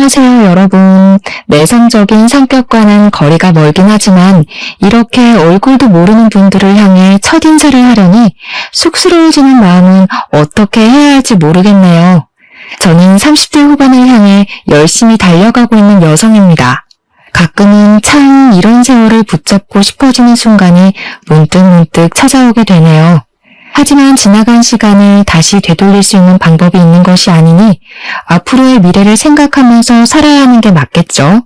안녕하세요, 여러분. 내성적인 성격과는 거리가 멀긴 하지만 이렇게 얼굴도 모르는 분들을 향해 첫인사를 하려니 쑥스러워지는 마음은 어떻게 해야 할지 모르겠네요. 저는 30대 후반을 향해 열심히 달려가고 있는 여성입니다. 가끔은 참 이런 세월을 붙잡고 싶어지는 순간이 문득문득 찾아오게 되네요. 하지만 지나간 시간을 다시 되돌릴 수 있는 방법이 있는 것이 아니니 앞으로의 미래를 생각하면서 살아야 하는 게 맞겠죠?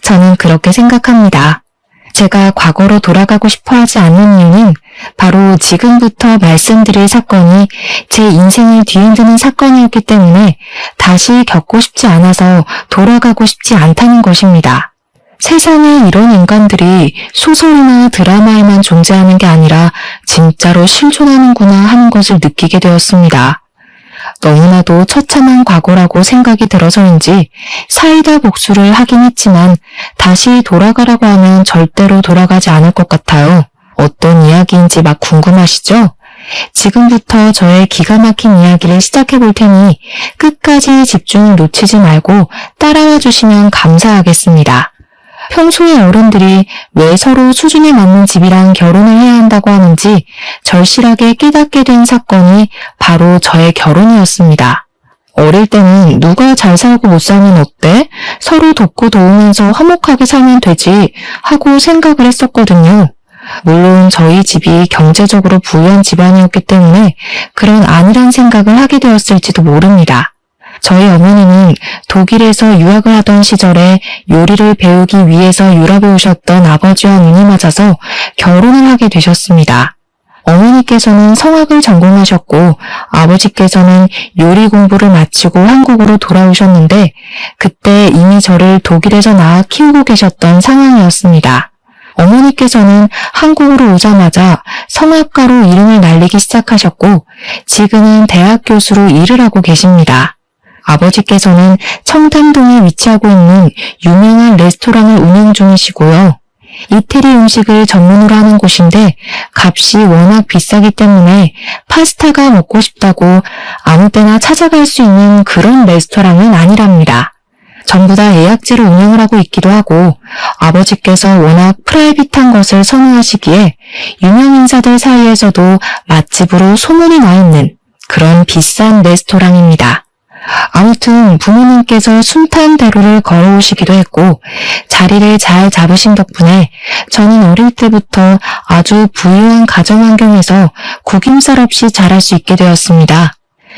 저는 그렇게 생각합니다. 제가 과거로 돌아가고 싶어 하지 않는 이유는 바로 지금부터 말씀드릴 사건이 제 인생을 뒤흔드는 사건이었기 때문에 다시 겪고 싶지 않아서 돌아가고 싶지 않다는 것입니다. 세상에 이런 인간들이 소설이나 드라마에만 존재하는 게 아니라 진짜로 실존하는구나 하는 것을 느끼게 되었습니다. 너무나도 처참한 과거라고 생각이 들어서인지 사이다 복수를 하긴 했지만 다시 돌아가라고 하면 절대로 돌아가지 않을 것 같아요. 어떤 이야기인지 막 궁금하시죠? 지금부터 저의 기가 막힌 이야기를 시작해 볼 테니 끝까지 집중을 놓치지 말고 따라와 주시면 감사하겠습니다. 평소에 어른들이 왜 서로 수준에 맞는 집이랑 결혼을 해야 한다고 하는지 절실하게 깨닫게 된 사건이 바로 저의 결혼이었습니다. 어릴 때는 누가 잘 살고 못 살면 어때? 서로 돕고 도우면서 화목하게 살면 되지 하고 생각을 했었거든요. 물론 저희 집이 경제적으로 부유한 집안이었기 때문에 그런 안일한 생각을 하게 되었을지도 모릅니다. 저희 어머니는 독일에서 유학을 하던 시절에 요리를 배우기 위해서 유럽에 오셨던 아버지와 눈이 맞아서 결혼을 하게 되셨습니다. 어머니께서는 성악을 전공하셨고 아버지께서는 요리 공부를 마치고 한국으로 돌아오셨는데 그때 이미 저를 독일에서 낳아 키우고 계셨던 상황이었습니다. 어머니께서는 한국으로 오자마자 성악가로 이름을 날리기 시작하셨고 지금은 대학 교수로 일을 하고 계십니다. 아버지께서는 청담동에 위치하고 있는 유명한 레스토랑을 운영 중이시고요. 이태리 음식을 전문으로 하는 곳인데 값이 워낙 비싸기 때문에 파스타가 먹고 싶다고 아무 때나 찾아갈 수 있는 그런 레스토랑은 아니랍니다. 전부 다 예약제로 운영을 하고 있기도 하고 아버지께서 워낙 프라이빗한 것을 선호하시기에 유명 인사들 사이에서도 맛집으로 소문이 나 있는 그런 비싼 레스토랑입니다. 아무튼 부모님께서 순탄대로를 걸어오시기도 했고 자리를 잘 잡으신 덕분에 저는 어릴 때부터 아주 부유한 가정 환경에서 구김살 없이 자랄 수 있게 되었습니다.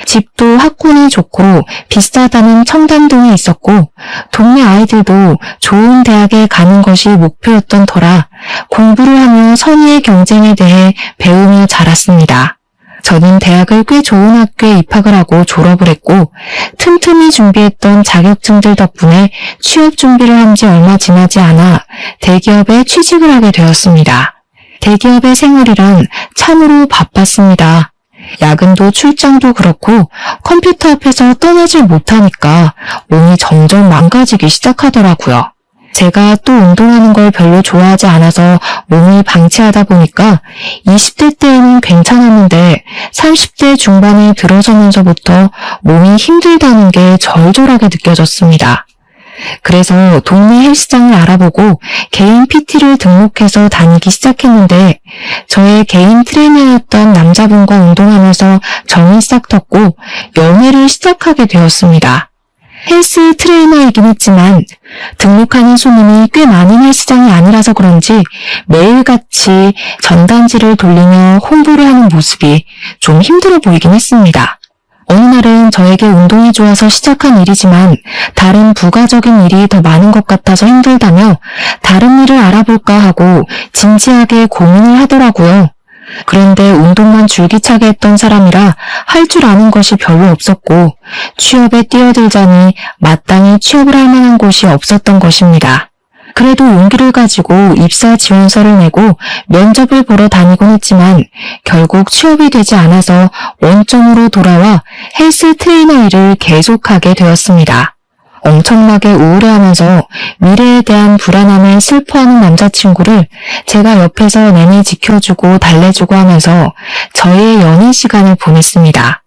집도 학군이 좋고 비싸다는 청담동에 있었고 동네 아이들도 좋은 대학에 가는 것이 목표였던 터라 공부를 하며 선의의 경쟁에 대해 배우며 자랐습니다. 저는 대학을 꽤 좋은 학교에 입학을 하고 졸업을 했고 틈틈이 준비했던 자격증들 덕분에 취업 준비를 한 지 얼마 지나지 않아 대기업에 취직을 하게 되었습니다. 대기업의 생활이란 참으로 바빴습니다. 야근도 출장도 그렇고 컴퓨터 앞에서 떠나질 못하니까 몸이 점점 망가지기 시작하더라고요. 제가 또 운동하는 걸 별로 좋아하지 않아서 몸을 방치하다 보니까 20대 때에는 괜찮았는데 30대 중반에 들어서면서부터 몸이 힘들다는 게 절절하게 느껴졌습니다. 그래서 동네 헬스장을 알아보고 개인 PT를 등록해서 다니기 시작했는데 저의 개인 트레이너였던 남자분과 운동하면서 정이 싹 텄고 연애를 시작하게 되었습니다. 헬스 트레이너이긴 했지만 등록하는 손님이 꽤 많은 헬스장이 아니라서 그런지 매일같이 전단지를 돌리며 홍보를 하는 모습이 좀 힘들어 보이긴 했습니다. 어느 날은 저에게 운동이 좋아서 시작한 일이지만 다른 부가적인 일이 더 많은 것 같아서 힘들다며 다른 일을 알아볼까 하고 진지하게 고민을 하더라고요. 그런데 운동만 줄기차게 했던 사람이라 할 줄 아는 것이 별로 없었고 취업에 뛰어들자니 마땅히 취업을 할 만한 곳이 없었던 것입니다. 그래도 용기를 가지고 입사 지원서를 내고 면접을 보러 다니곤 했지만 결국 취업이 되지 않아서 원점으로 돌아와 헬스 트레이너 일을 계속하게 되었습니다. 엄청나게 우울해하면서 미래에 대한 불안함에 슬퍼하는 남자친구를 제가 옆에서 내내 지켜주고 달래주고 하면서 저의 연애 시간을 보냈습니다.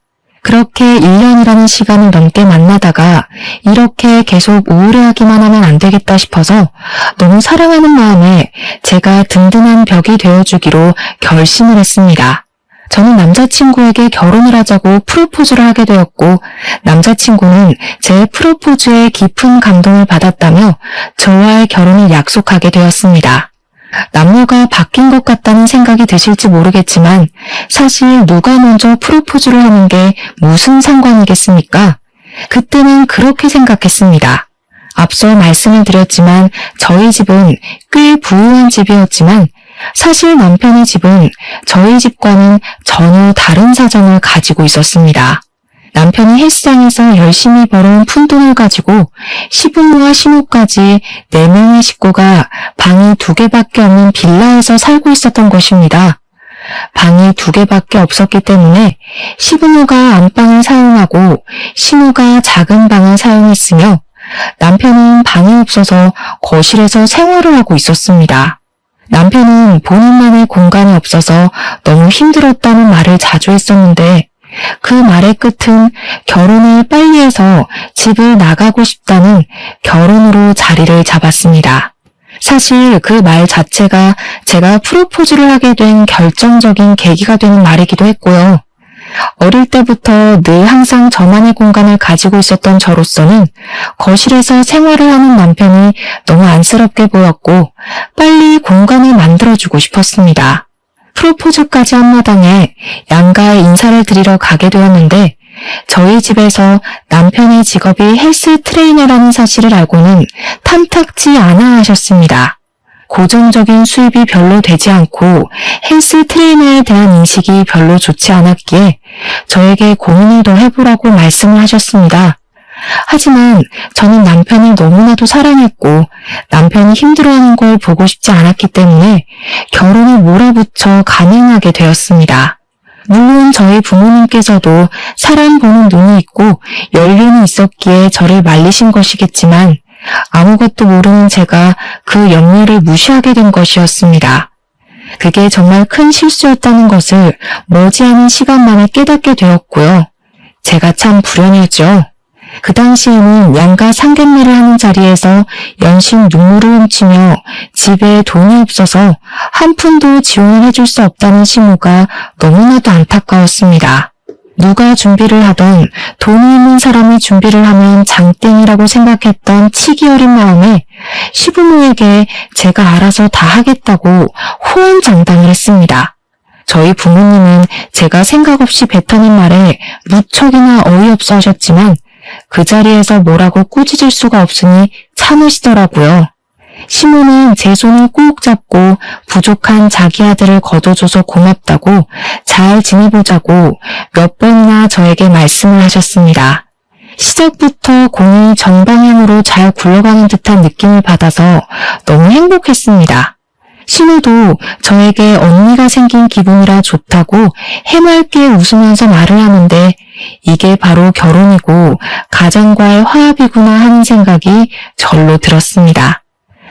그렇게 1년이라는 시간을 넘게 만나다가 이렇게 계속 우울해하기만 하면 안 되겠다 싶어서 너무 사랑하는 마음에 제가 든든한 벽이 되어주기로 결심을 했습니다. 저는 남자친구에게 결혼을 하자고 프로포즈를 하게 되었고 남자친구는 제 프로포즈에 깊은 감동을 받았다며 저와의 결혼을 약속하게 되었습니다. 남녀가 바뀐 것 같다는 생각이 드실지 모르겠지만 사실 누가 먼저 프로포즈를 하는 게 무슨 상관이겠습니까? 그때는 그렇게 생각했습니다. 앞서 말씀을 드렸지만 저희 집은 꽤 부유한 집이었지만 사실 남편의 집은 저희 집과는 전혀 다른 사정을 가지고 있었습니다. 남편이 헬스장에서 열심히 벌어온 푼돈을 가지고 시부모와 시모까지 4명의 식구가 방이 2개밖에 없는 빌라에서 살고 있었던 것입니다. 방이 2개밖에 없었기 때문에 시부모가 안방을 사용하고 시모가 작은 방을 사용했으며 남편은 방이 없어서 거실에서 생활을 하고 있었습니다. 남편은 본인만의 공간이 없어서 너무 힘들었다는 말을 자주 했었는데 그 말의 끝은 결혼을 빨리 해서 집을 나가고 싶다는 결혼으로 자리를 잡았습니다. 사실 그 말 자체가 제가 프로포즈를 하게 된 결정적인 계기가 되는 말이기도 했고요. 어릴 때부터 늘 항상 저만의 공간을 가지고 있었던 저로서는 거실에서 생활을 하는 남편이 너무 안쓰럽게 보였고 빨리 공간을 만들어주고 싶었습니다. 프로포즈까지 한 마당에 양가에 인사를 드리러 가게 되었는데 저희 집에서 남편의 직업이 헬스 트레이너라는 사실을 알고는 탐탁지 않아 하셨습니다. 고정적인 수입이 별로 되지 않고 헬스 트레이너에 대한 인식이 별로 좋지 않았기에 저에게 고민을 더 해보라고 말씀을 하셨습니다. 하지만 저는 남편을 너무나도 사랑했고 남편이 힘들어하는 걸 보고 싶지 않았기 때문에 결혼에 몰아붙여 감행하게 되었습니다. 물론 저희 부모님께서도 사람 보는 눈이 있고 연륜이 있었기에 저를 말리신 것이겠지만 아무것도 모르는 제가 그 염려를 무시하게 된 것이었습니다. 그게 정말 큰 실수였다는 것을 머지않은 시간 만에 깨닫게 되었고요. 제가 참 불행했죠. 그 당시에는 양가 상견례를 하는 자리에서 연신 눈물을 훔치며 집에 돈이 없어서 한 푼도 지원을 해줄 수 없다는 시모가 너무나도 안타까웠습니다. 누가 준비를 하던 돈이 있는 사람이 준비를 하면 장땡이라고 생각했던 치기 어린 마음에 시부모에게 제가 알아서 다 하겠다고 호언장담을 했습니다. 저희 부모님은 제가 생각 없이 뱉어낸 말에 무척이나 어이없어 하셨지만 그 자리에서 뭐라고 꾸짖을 수가 없으니 참으시더라고요. 시모는 제 손을 꼭 잡고 부족한 자기 아들을 거둬줘서 고맙다고 잘 지내보자고 몇 번이나 저에게 말씀을 하셨습니다. 시작부터 공이 정방향으로 잘 굴러가는 듯한 느낌을 받아서 너무 행복했습니다. 신우도 저에게 언니가 생긴 기분이라 좋다고 해맑게 웃으면서 말을 하는데 이게 바로 결혼이고 가정과의 화합이구나 하는 생각이 절로 들었습니다.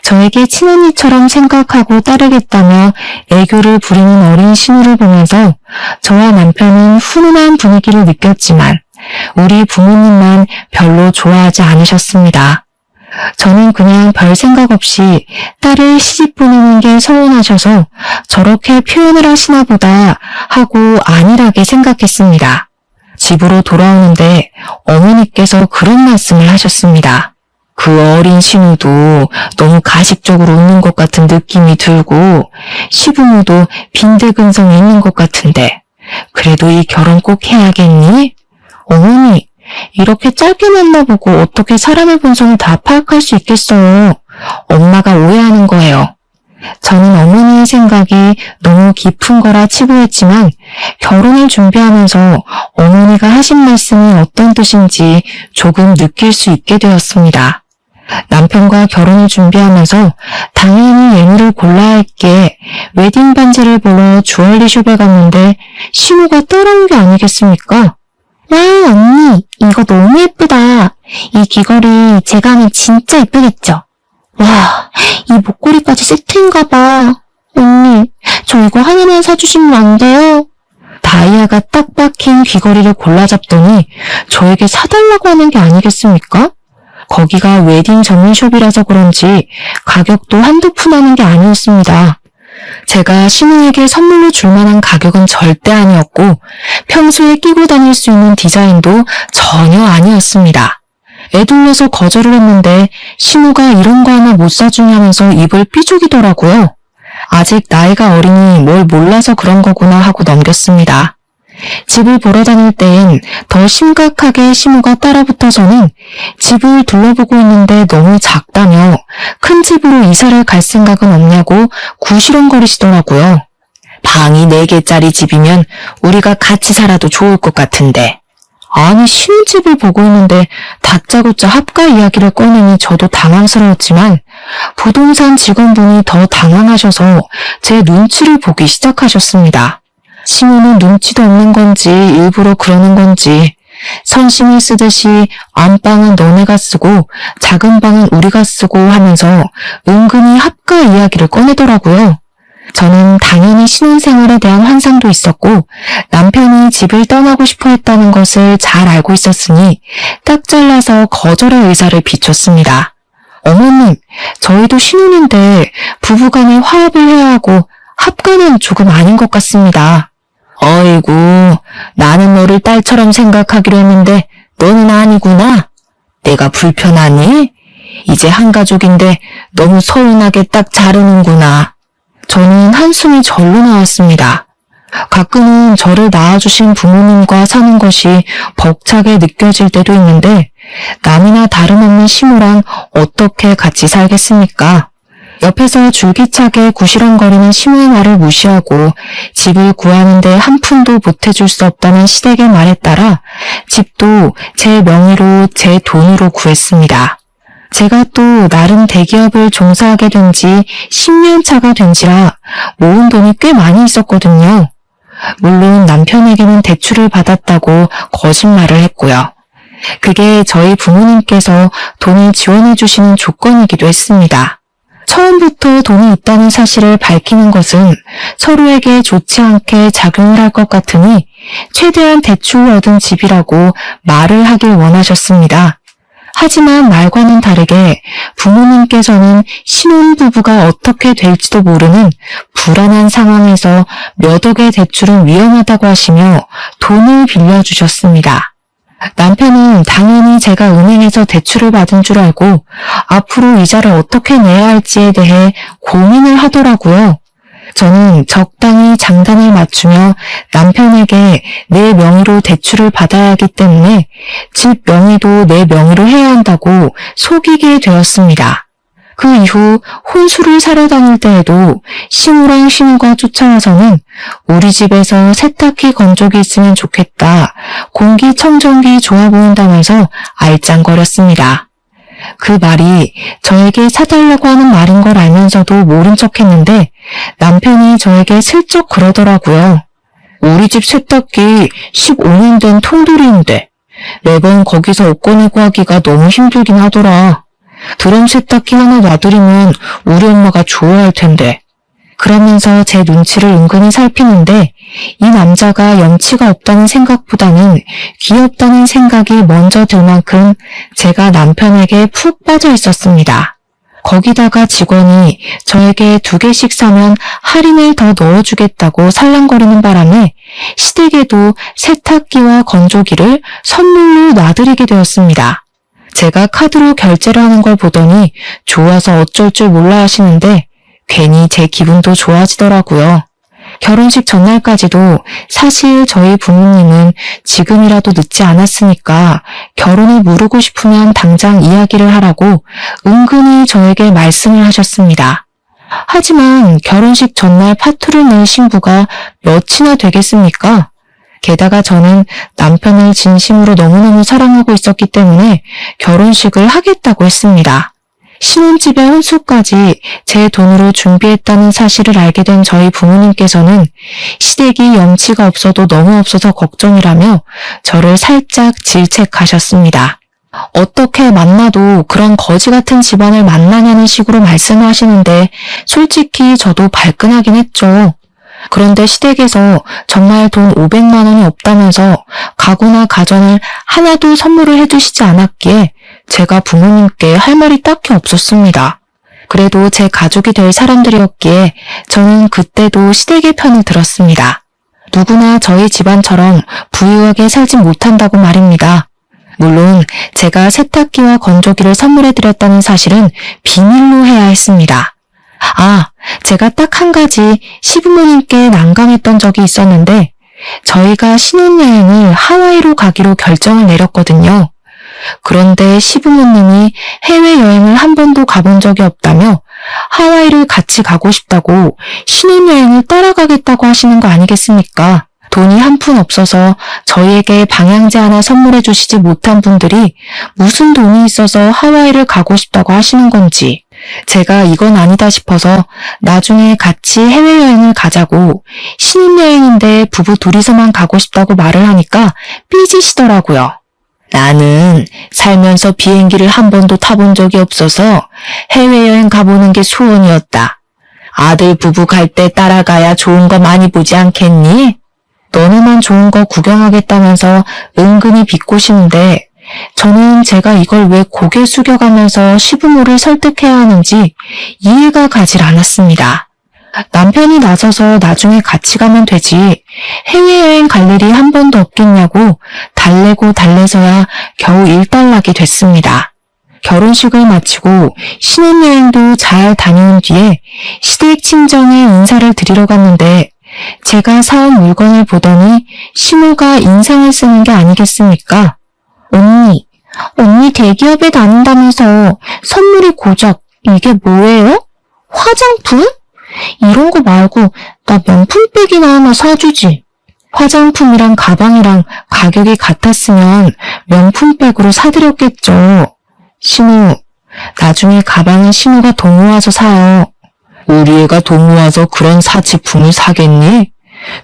저에게 친언니처럼 생각하고 따르겠다며 애교를 부리는 어린 신우를 보면서 저와 남편은 훈훈한 분위기를 느꼈지만 우리 부모님만 별로 좋아하지 않으셨습니다. 저는 그냥 별 생각 없이 딸을 시집 보내는 게 서운하셔서 저렇게 표현을 하시나 보다 하고 안일하게 생각했습니다. 집으로 돌아오는데 어머니께서 그런 말씀을 하셨습니다. 그 어린 신우도 너무 가식적으로 웃는 것 같은 느낌이 들고 시부모도 빈대근성이 있는 것 같은데 그래도 이 결혼 꼭 해야겠니? 어머니, 이렇게 짧게 만나보고 어떻게 사람의 본성을 다 파악할 수 있겠어요? 엄마가 오해하는 거예요. 저는 어머니의 생각이 너무 깊은 거라 치부했지만 결혼을 준비하면서 어머니가 하신 말씀이 어떤 뜻인지 조금 느낄 수 있게 되었습니다. 남편과 결혼을 준비하면서 당연히 예물을 골라야 했기에 웨딩 반지를 보러 주얼리숍에 갔는데 신우가 따라온 게 아니겠습니까? 와, 언니, 이거 너무 예쁘다. 이 귀걸이 제가 하면 진짜 예쁘겠죠? 와, 이 목걸이까지 세트인가 봐. 언니, 저 이거 하나만 사주시면 안 돼요? 다 다이아가 딱 박힌 귀걸이를 골라 잡더니 저에게 사달라고 하는 게 아니겠습니까? 거기가 웨딩 전문숍이라서 그런지 가격도 한두 푼 하는 게 아니었습니다. 제가 신우에게 선물로 줄 만한 가격은 절대 아니었고 평소에 끼고 다닐 수 있는 디자인도 전혀 아니었습니다. 애둘러서 거절을 했는데 신우가 이런 거 하나 못 사주냐면서 입을 삐죽이더라고요. 아직 나이가 어리니 뭘 몰라서 그런 거구나 하고 넘겼습니다. 집을 보러 다닐 때엔 더 심각하게 신우가 따라붙어서는 집을 둘러보고 있는데 너무 작다며 큰 집으로 이사를 갈 생각은 없냐고 구시렁거리시더라고요. 방이 4개짜리 집이면 우리가 같이 살아도 좋을 것 같은데. 아니 신혼집을 보고 있는데 다짜고짜 합가 이야기를 꺼내니 저도 당황스러웠지만 부동산 직원분이 더 당황하셔서 제 눈치를 보기 시작하셨습니다. 신우는 눈치도 없는 건지 일부러 그러는 건지 선심을 쓰듯이 안방은 너네가 쓰고 작은 방은 우리가 쓰고 하면서 은근히 합가 이야기를 꺼내더라고요. 저는 당연히 신혼생활에 대한 환상도 있었고 남편이 집을 떠나고 싶어 했다는 것을 잘 알고 있었으니 딱 잘라서 거절의 의사를 비췄습니다. 어머님, 저희도 신혼인데 부부간에 화합을 해야 하고 합가는 조금 아닌 것 같습니다. 어이구, 나는 너를 딸처럼 생각하기로 했는데 너는 아니구나. 내가 불편하니? 이제 한 가족인데 너무 서운하게 딱 자르는구나. 저는 한숨이 절로 나왔습니다. 가끔은 저를 낳아주신 부모님과 사는 것이 벅차게 느껴질 때도 있는데 남이나 다름없는 신우랑 어떻게 같이 살겠습니까? 옆에서 줄기차게 구시렁거리는 신우의 말을 무시하고 집을 구하는데 한 푼도 보태줄 수 없다는 시댁의 말에 따라 집도 제 명의로 제 돈으로 구했습니다. 제가 또 나름 대기업을 종사하게 된 지 10년 차가 된지라 모은 돈이 꽤 많이 있었거든요. 물론 남편에게는 대출을 받았다고 거짓말을 했고요. 그게 저희 부모님께서 돈을 지원해 주시는 조건이기도 했습니다. 처음부터 돈이 있다는 사실을 밝히는 것은 서로에게 좋지 않게 작용을 할 것 같으니 최대한 대출을 얻은 집이라고 말을 하길 원하셨습니다. 하지만 말과는 다르게 부모님께서는 신혼부부가 어떻게 될지도 모르는 불안한 상황에서 몇 억의 대출은 위험하다고 하시며 돈을 빌려주셨습니다. 남편은 당연히 제가 은행에서 대출을 받은 줄 알고 앞으로 이자를 어떻게 내야 할지에 대해 고민을 하더라고요. 저는 적당히 장단을 맞추며 남편에게 내 명의로 대출을 받아야 하기 때문에 집 명의도 내 명의로 해야 한다고 속이게 되었습니다. 그 이후 혼수를 사러 다닐 때에도 신우랑 신우가 쫓아와서는 우리 집에서 세탁기 건조기 있으면 좋겠다, 공기청정기 좋아 보인다면서 알짱거렸습니다. 그 말이 저에게 사달라고 하는 말인 걸 알면서도 모른 척했는데 남편이 저에게 슬쩍 그러더라고요. 우리 집 세탁기 15년 된 통돌이인데 매번 거기서 옷 꺼내고 하기가 너무 힘들긴 하더라. 드럼 세탁기 하나 놔드리면 우리 엄마가 좋아할 텐데. 그러면서 제 눈치를 은근히 살피는데 이 남자가 염치가 없다는 생각보다는 귀엽다는 생각이 먼저 들 만큼 제가 남편에게 푹 빠져 있었습니다. 거기다가 직원이 저에게 2개씩 사면 할인을 더 넣어주겠다고 살랑거리는 바람에 시댁에도 세탁기와 건조기를 선물로 놔드리게 되었습니다. 제가 카드로 결제를 하는 걸 보더니 좋아서 어쩔 줄 몰라 하시는데 괜히 제 기분도 좋아지더라고요. 결혼식 전날까지도 사실 저희 부모님은 지금이라도 늦지 않았으니까 결혼을 미루고 싶으면 당장 이야기를 하라고 은근히 저에게 말씀을 하셨습니다. 하지만 결혼식 전날 파투를 낼 신부가 몇이나 되겠습니까? 게다가 저는 남편을 진심으로 너무너무 사랑하고 있었기 때문에 결혼식을 하겠다고 했습니다. 신혼집의 혼수까지 제 돈으로 준비했다는 사실을 알게 된 저희 부모님께서는 시댁이 염치가 없어도 너무 없어서 걱정이라며 저를 살짝 질책하셨습니다. 어떻게 만나도 그런 거지 같은 집안을 만나냐는 식으로 말씀을 하시는데 솔직히 저도 발끈하긴 했죠. 그런데 시댁에서 정말 돈 500만 원이 없다면서 가구나 가전을 하나도 선물을 해주시지 않았기에 제가 부모님께 할 말이 딱히 없었습니다. 그래도 제 가족이 될 사람들이었기에 저는 그때도 시댁의 편을 들었습니다. 누구나 저희 집안처럼 부유하게 살지 못한다고 말입니다. 물론 제가 세탁기와 건조기를 선물해드렸다는 사실은 비밀로 해야 했습니다. 제가 딱 한 가지 시부모님께 난감했던 적이 있었는데 저희가 신혼여행을 하와이로 가기로 결정을 내렸거든요. 그런데 시부모님이 해외여행을 한 번도 가본 적이 없다며 하와이를 같이 가고 싶다고 신혼여행을 따라가겠다고 하시는 거 아니겠습니까? 돈이 한 푼 없어서 저희에게 방향제 하나 선물해 주시지 못한 분들이 무슨 돈이 있어서 하와이를 가고 싶다고 하시는 건지 제가 이건 아니다 싶어서 나중에 같이 해외여행을 가자고 신혼여행인데 부부 둘이서만 가고 싶다고 말을 하니까 삐지시더라고요. 나는 살면서 비행기를 한 번도 타본 적이 없어서 해외여행 가보는 게 소원이었다. 아들 부부 갈 때 따라가야 좋은 거 많이 보지 않겠니? 너네만 좋은 거 구경하겠다면서 은근히 비꼬시는데 저는 제가 이걸 왜 고개 숙여가면서 시부모를 설득해야 하는지 이해가 가질 않았습니다. 남편이 나서서 나중에 같이 가면 되지 해외여행 갈 일이 한 번도 없겠냐고 달래고 달래서야 겨우 일단락이 됐습니다. 결혼식을 마치고 신혼여행도 잘 다녀온 뒤에 시댁 친정에 인사를 드리러 갔는데 제가 사온 물건을 보더니 시모가 인상을 쓰는 게 아니겠습니까? 언니 대기업에 다닌다면서 선물이 고작 이게 뭐예요? 화장품? 이런 거 말고 나 명품백이나 하나 사주지. 화장품이랑 가방이랑 가격이 같았으면 명품백으로 사드렸겠죠. 시모, 나중에 가방은 시모가 돈 모아서 사요. 우리 애가 돈 모아서 그런 사치품을 사겠니?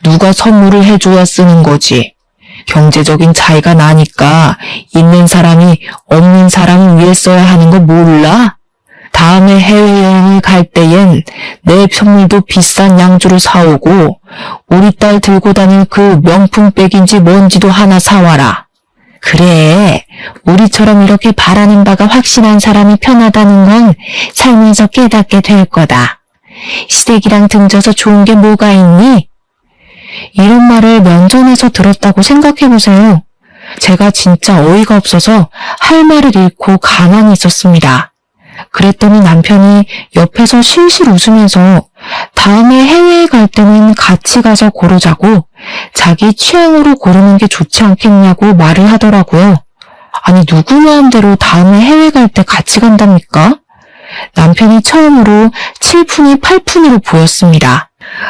누가 선물을 해줘야 쓰는 거지. 경제적인 차이가 나니까 있는 사람이 없는 사람을 위해 써야 하는 거 몰라? 다음에 해외여행을 갈 때엔 내 선물도 비싼 양주를 사오고 우리 딸 들고 다닐 그 명품백인지 뭔지도 하나 사와라. 그래, 우리처럼 이렇게 바라는 바가 확실한 사람이 편하다는 건 살면서 깨닫게 될 거다. 시댁이랑 등져서 좋은 게 뭐가 있니? 이런 말을 면전에서 들었다고 생각해보세요. 제가 진짜 어이가 없어서 할 말을 잃고 가만히 있었습니다. 그랬더니 남편이 옆에서 실실 웃으면서 다음에 해외에 갈 때는 같이 가서 고르자고 자기 취향으로 고르는 게 좋지 않겠냐고 말을 하더라고요. 아니 누구 마음대로 다음에 해외 갈 때 같이 간답니까? 남편이 처음으로 7푼이 8푼으로 보였습니다.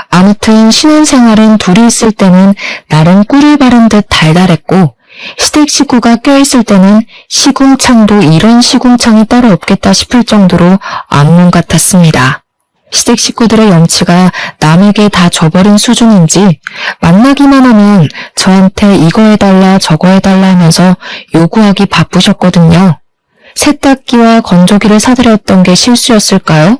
아무튼 신혼생활은 둘이 있을 때는 나름 꿀을 바른 듯 달달했고 시댁 식구가 껴있을 때는 시궁창도 이런 시궁창이 따로 없겠다 싶을 정도로 안문 같았습니다. 시댁 식구들의 염치가 남에게 다 져버린 수준인지 만나기만 하면 저한테 이거 해달라 저거 해달라 하면서 요구하기 바쁘셨거든요. 세탁기와 건조기를 사드렸던 게 실수였을까요?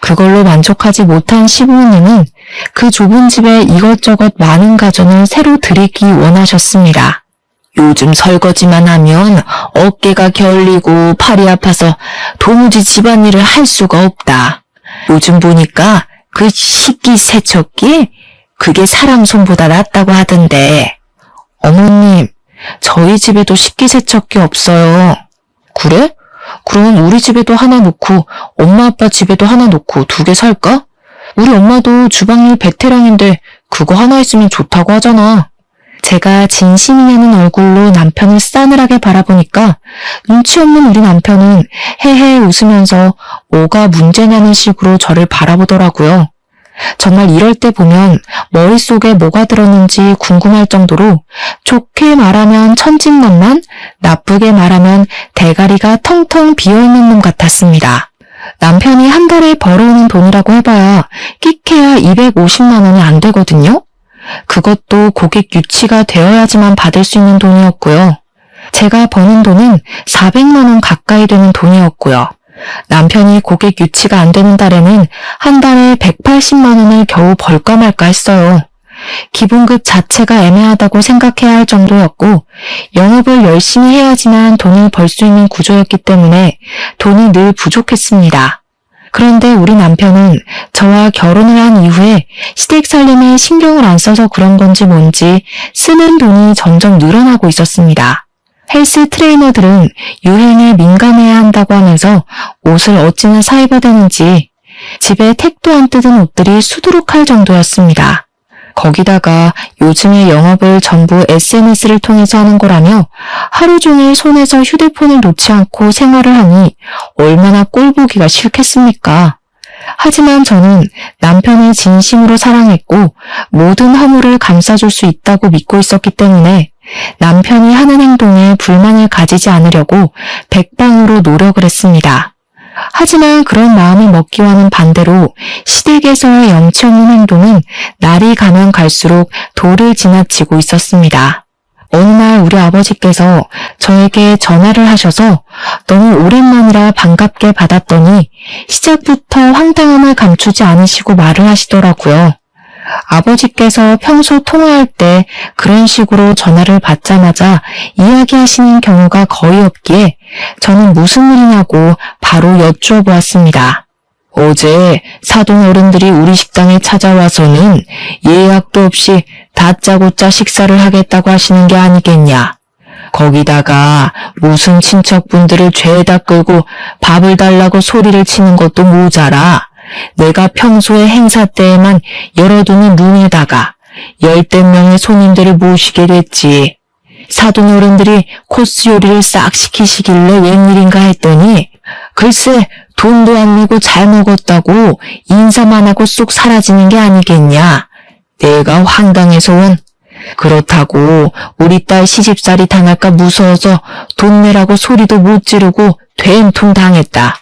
그걸로 만족하지 못한 시부모님은 그 좁은 집에 이것저것 많은 가전을 새로 들이기 원하셨습니다. 요즘 설거지만 하면 어깨가 결리고 팔이 아파서 도무지 집안일을 할 수가 없다. 요즘 보니까 그 식기세척기? 그게 사람 손보다 낫다고 하던데. 어머님, 저희 집에도 식기세척기 없어요. 그래? 그럼 우리 집에도 하나 놓고 엄마 아빠 집에도 하나 놓고 2개 살까? 우리 엄마도 주방일 베테랑인데 그거 하나 있으면 좋다고 하잖아. 제가 진심이냐는 얼굴로 남편을 싸늘하게 바라보니까 눈치 없는 우리 남편은 헤헤 웃으면서 뭐가 문제냐는 식으로 저를 바라보더라고요. 정말 이럴 때 보면 머릿속에 뭐가 들었는지 궁금할 정도로 좋게 말하면 천진난만, 나쁘게 말하면 대가리가 텅텅 비어있는 놈 같았습니다. 남편이 한 달에 벌어오는 돈이라고 해봐야 끼케야 250만 원이 안 되거든요. 그것도 고객 유치가 되어야지만 받을 수 있는 돈이었고요. 제가 버는 돈은 400만 원 가까이 되는 돈이었고요. 남편이 고객 유치가 안 되는 달에는 한 달에 180만 원을 겨우 벌까 말까 했어요. 기본급 자체가 애매하다고 생각해야 할 정도였고 영업을 열심히 해야지만 돈을 벌 수 있는 구조였기 때문에 돈이 늘 부족했습니다. 그런데 우리 남편은 저와 결혼을 한 이후에 시댁 살림에 신경을 안 써서 그런 건지 뭔지 쓰는 돈이 점점 늘어나고 있었습니다. 헬스 트레이너들은 유행에 민감해야 한다고 하면서 옷을 어찌나 사입어대는지 집에 택도 안 뜯은 옷들이 수두룩할 정도였습니다. 거기다가 요즘의 영업을 전부 SNS를 통해서 하는 거라며 하루 종일 손에서 휴대폰을 놓지 않고 생활을 하니 얼마나 꼴보기가 싫겠습니까? 하지만 저는 남편을 진심으로 사랑했고 모든 허물을 감싸줄 수 있다고 믿고 있었기 때문에 남편이 하는 행동에 불만을 가지지 않으려고 백방으로 노력을 했습니다. 하지만 그런 마음을 먹기와는 반대로 시댁에서의 염치 없는 행동은 날이 가면 갈수록 도를 지나치고 있었습니다. 어느 날 우리 아버지께서 저에게 전화를 하셔서 너무 오랜만이라 반갑게 받았더니 시작부터 황당함을 감추지 않으시고 말을 하시더라고요. 아버지께서 평소 통화할 때 그런 식으로 전화를 받자마자 이야기하시는 경우가 거의 없기에 저는 무슨 일이냐고 바로 여쭈어 보았습니다. 어제 사돈 어른들이 우리 식당에 찾아와서는 예약도 없이 다짜고짜 식사를 하겠다고 하시는 게 아니겠냐. 거기다가 무슨 친척분들을 죄다 끌고 밥을 달라고 소리를 치는 것도 모자라 내가 평소에 행사 때에만 열어두는 룸에다가 10대 명의 손님들을 모시게 됐지. 사돈 어른들이 코스 요리를 싹 시키시길래 웬일인가 했더니 글쎄 돈도 안 내고 잘 먹었다고 인사만 하고 쏙 사라지는 게 아니겠냐. 내가 황당해서 원. 그렇다고 우리 딸 시집살이 당할까 무서워서 돈 내라고 소리도 못 지르고 된통 당했다.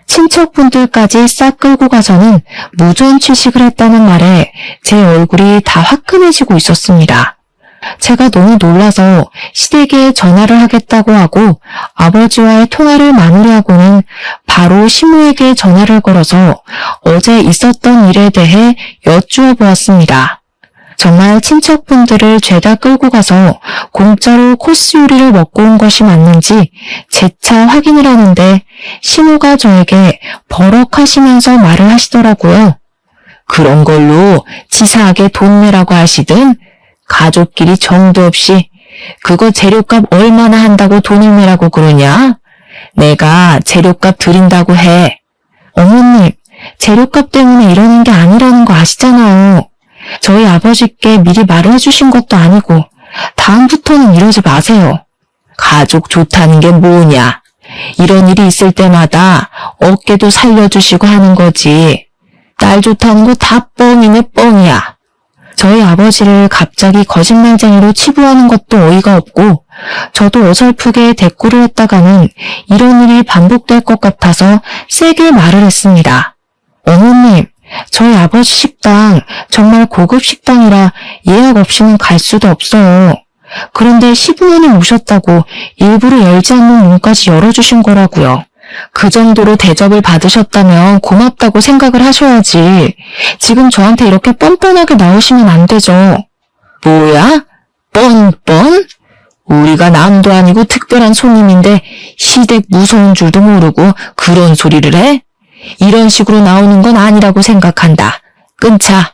친척분들까지 싹 끌고 가서는 무전 취식을 했다는 말에 제 얼굴이 다 화끈해지고 있었습니다. 제가 너무 놀라서 시댁에 전화를 하겠다고 하고 아버지와의 통화를 마무리하고는 바로 시모에게 전화를 걸어서 어제 있었던 일에 대해 여쭈어 보았습니다. 정말 친척분들을 죄다 끌고 가서 공짜로 코스 요리를 먹고 온 것이 맞는지 재차 확인을 하는데 시모가 저에게 버럭하시면서 말을 하시더라고요. 그런 걸로 치사하게 돈 내라고 하시든 가족끼리 정도 없이 그거 재료값 얼마나 한다고 돈을 내라고 그러냐? 내가 재료값 드린다고 해. 어머님, 재료값 때문에 이러는 게 아니라는 거 아시잖아요. 저희 아버지께 미리 말을 해주신 것도 아니고 다음부터는 이러지 마세요. 가족 좋다는 게 뭐냐. 이런 일이 있을 때마다 어깨도 살려주시고 하는 거지. 딸 좋다는 거 다 뻥이네 뻥이야. 저희 아버지를 갑자기 거짓말쟁이로 치부하는 것도 어이가 없고 저도 어설프게 대꾸를 했다가는 이런 일이 반복될 것 같아서 세게 말을 했습니다. 어머님, 저희 아버지 식당 정말 고급 식당이라 예약 없이는 갈 수도 없어요. 그런데 시부모님 오셨다고 일부러 열지 않는 문까지 열어주신 거라고요. 그 정도로 대접을 받으셨다면 고맙다고 생각을 하셔야지. 지금 저한테 이렇게 뻔뻔하게 나오시면 안 되죠. 뭐야? 뻔뻔? 우리가 남도 아니고 특별한 손님인데 시댁 무서운 줄도 모르고 그런 소리를 해? 이런 식으로 나오는 건 아니라고 생각한다. 끊자.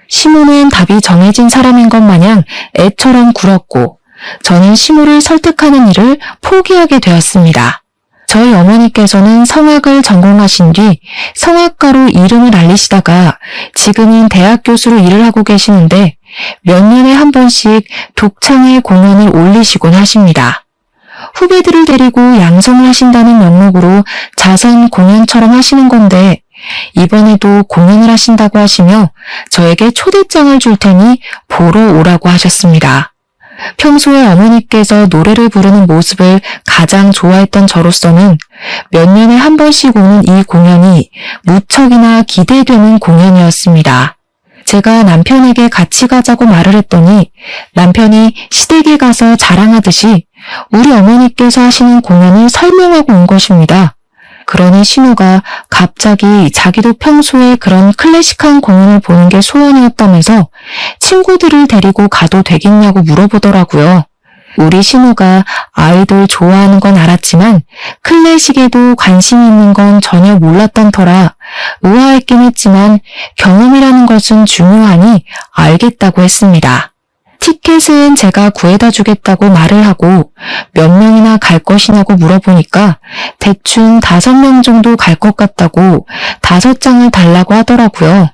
시모는 답이 정해진 사람인 것 마냥 애처럼 굴었고 저는 시모를 설득하는 일을 포기하게 되었습니다. 저희 어머니께서는 성악을 전공하신 뒤 성악가로 이름을 알리시다가 지금은 대학 교수로 일을 하고 계시는데 몇 년에 한 번씩 독창의 공연을 올리시곤 하십니다. 후배들을 데리고 양성을 하신다는 명목으로 자선 공연처럼 하시는 건데 이번에도 공연을 하신다고 하시며 저에게 초대장을 줄 테니 보러 오라고 하셨습니다. 평소에 어머니께서 노래를 부르는 모습을 가장 좋아했던 저로서는 몇 년에 한 번씩 오는 이 공연이 무척이나 기대되는 공연이었습니다. 제가 남편에게 같이 가자고 말을 했더니 남편이 시댁에 가서 자랑하듯이 우리 어머니께서 하시는 공연을 설명하고 온 것입니다. 그러니 신우가 갑자기 자기도 평소에 그런 클래식한 공연을 보는 게 소원이었다면서 친구들을 데리고 가도 되겠냐고 물어보더라고요. 우리 신우가 아이돌 좋아하는 건 알았지만 클래식에도 관심이 있는 건 전혀 몰랐던 터라 의아했긴 했지만 경험이라는 것은 중요하니 알겠다고 했습니다. 티켓은 제가 구해다 주겠다고 말을 하고 몇 명이나 갈 것이냐고 물어보니까 대충 5명 정도 갈 것 같다고 5장을 달라고 하더라고요.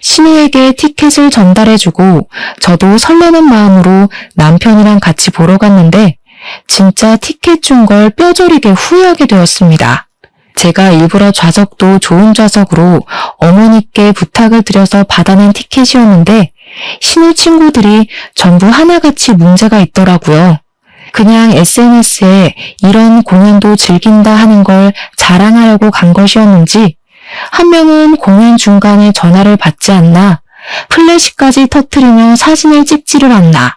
신우에게 티켓을 전달해주고 저도 설레는 마음으로 남편이랑 같이 보러 갔는데 진짜 티켓 준 걸 뼈저리게 후회하게 되었습니다. 제가 일부러 좌석도 좋은 좌석으로 어머니께 부탁을 드려서 받아낸 티켓이었는데 신우 친구들이 전부 하나같이 문제가 있더라고요. 그냥 SNS에 이런 공연도 즐긴다 하는 걸 자랑하려고 간 것이었는지 한 명은 공연 중간에 전화를 받지 않나, 플래시까지 터트리며 사진을 찍지를 않나,